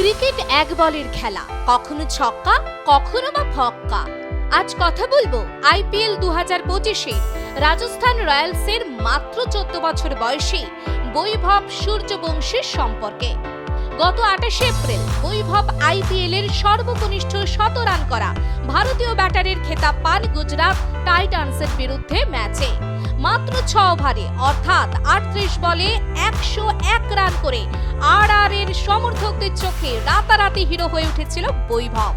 Cricket এক বলের খেলা, কখনো ছক্কা কখনো বা ফক্কা। আজ কথা বলবো আইপিএল 2025-এ রাজস্থান রয়্যালসের মাত্র 14 বছর বয়সী বৈভব সূর্যবংশীর সম্পর্কে। গত 28 এপ্রিল বৈভব আইপিএল এর সর্বকনিষ্ঠ 100 রান করা ভারতীয় ব্যাটারের খেতাব পান গুজরাট টাইটান্সের বিরুদ্ধে ম্যাচে। মাত্র 6 ওভারে অর্থাৎ 38 বলে 101 রান করে আর এর সমর্থকদের চোখে রাতারাতি হিরো হয়ে উঠেছিল বৈভব।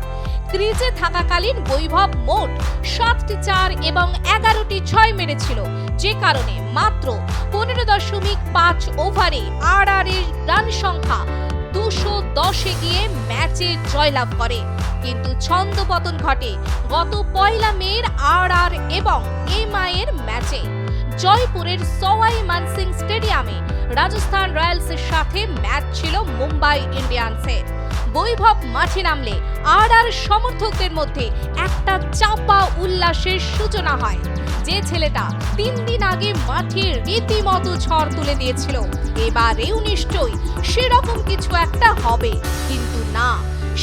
ক্রিজে থাকাকালীন বৈভব মোট 7টি 4 এবং 11টি 6 মেরেছিল, যে কারণে মাত্র 15.5 ওভারে আর এর রান সংখ্যা 210-এ গিয়ে ম্যাচে জয়লাভ করে। কিন্তু ছন্দপতন ঘটে গত 1 মের আর এবং এমআই এর ম্যাচে। জয়পুরের সওয়াই মানসিং স্টেডিয়ামে রাজস্থান রয়্যালসের সাথে ম্যাচ ছিল মুম্বাই ইন্ডিয়ান্সের। বৈভব মাঠে নামলে আর সমর্থকদের মধ্যে একটা চাপা উল্লাসের সূচনা হয়। যে ছেলেটা 3 দিন আগে মাঠে রীতিমতো ঝড় তুলে দিয়েছিল, এবারেও নিশ্চয়ই সেরকম কিছু একটা হবে। কিন্তু না,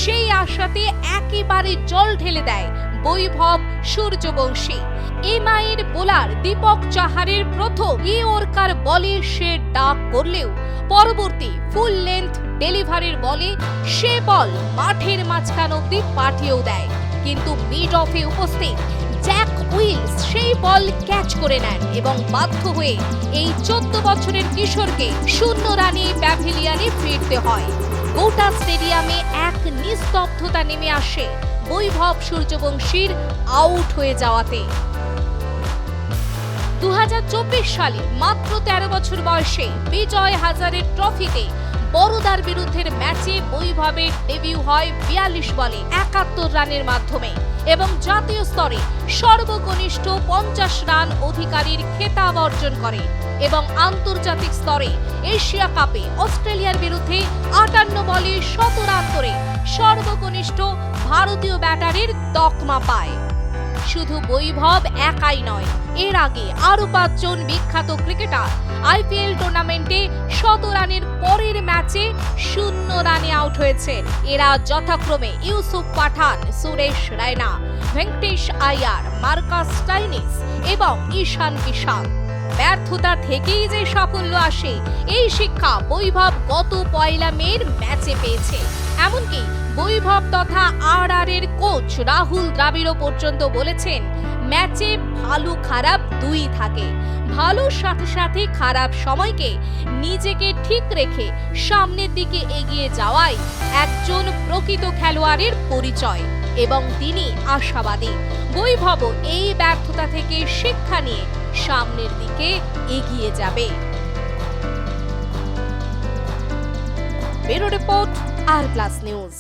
সেই আশাতে একেবারে জল ঢেলে দেয় বৈভব সূর্যবংশী। এমআইয়ের বোলার দীপক চাহারের প্রথম ইয়র্কার বলে সে ডাক করলেও পরবর্তী ফুল লেন্থ ডেলিভারির বলে সে বল মাঠের মাঝখান অব্দি পাঠিয়েও দেয়। কিন্তু মিড অফে উপস্থিত জ্যাক উইলস সেই বল ক্যাচ করে নেন এবং বাধ্য হয়ে এই 14 বছরের কিশোরকে 0 রানে প্যাভিলিয়নে ফিরতে হয়। গোটা স্টেডিয়ামে এক নিস্তব্ধতা নেমে আসে বৈভব সূর্যবংশীর আউট হয়ে যাওয়াতে। 2024 সালে মাত্র 13 বছর বয়সে বিজয় হাজারে ট্রফিতে বরোদার বিরুদ্ধের ম্যাচে বৈভবের ডেবিউ হয় 42 বলে 71 রানের মাধ্যমে এবং জাতীয় স্তরে সর্বকনিষ্ঠ 50 রান অধিকারীর খেতাব অর্জন করে এবং আন্তর্জাতিক স্তরে এশিয়া কাপে অস্ট্রেলিয়ার বিরুদ্ধে 58 বলে 100 রান করে সর্বকনিষ্ঠ ভারতীয় ব্যাটারের তকমা পায়। শুধু বৈভব একাই নয়, এর আগে আরো 5 জন বিখ্যাত ক্রিকেটার আইপিএল টুর্নামেন্টে 100 রানের পরের ম্যাচে 0 রানে আউট হয়েছেন। এরা যথাক্রমে ইউসুফ পাঠান, সুরেশ রায়না, ভেঙ্কটেশ আয়ার, মার্কাস স্টাইনিস এবং ঈশান কিষান। ব্যর্থতা থেকেই যে সাফল্য আসে, এই শিক্ষা বৈভব গত 1 মের ম্যাচে পেয়েছে। এমনকি বৈভব তথা আর এর কোচ রাহুল দ্রাবিড় পর্যন্ত বলেছেন, ম্যাচে ভালো খারাপ দুই থাকে। ভালোর সাথে সাথে খারাপ সময়কে নিজেকে ঠিক রেখে সামনের দিকে এগিয়ে যাওয়াই একজন প্রকৃত খেলোয়াড়ের পরিচয় এবং তিনি আশাবাদী বৈভব এই ব্যর্থতা থেকে শিক্ষা নিয়ে সামনের দিকে এগিয়ে যাবে। ব্যুরো রিপোর্ট, আর প্লাস নিউজ।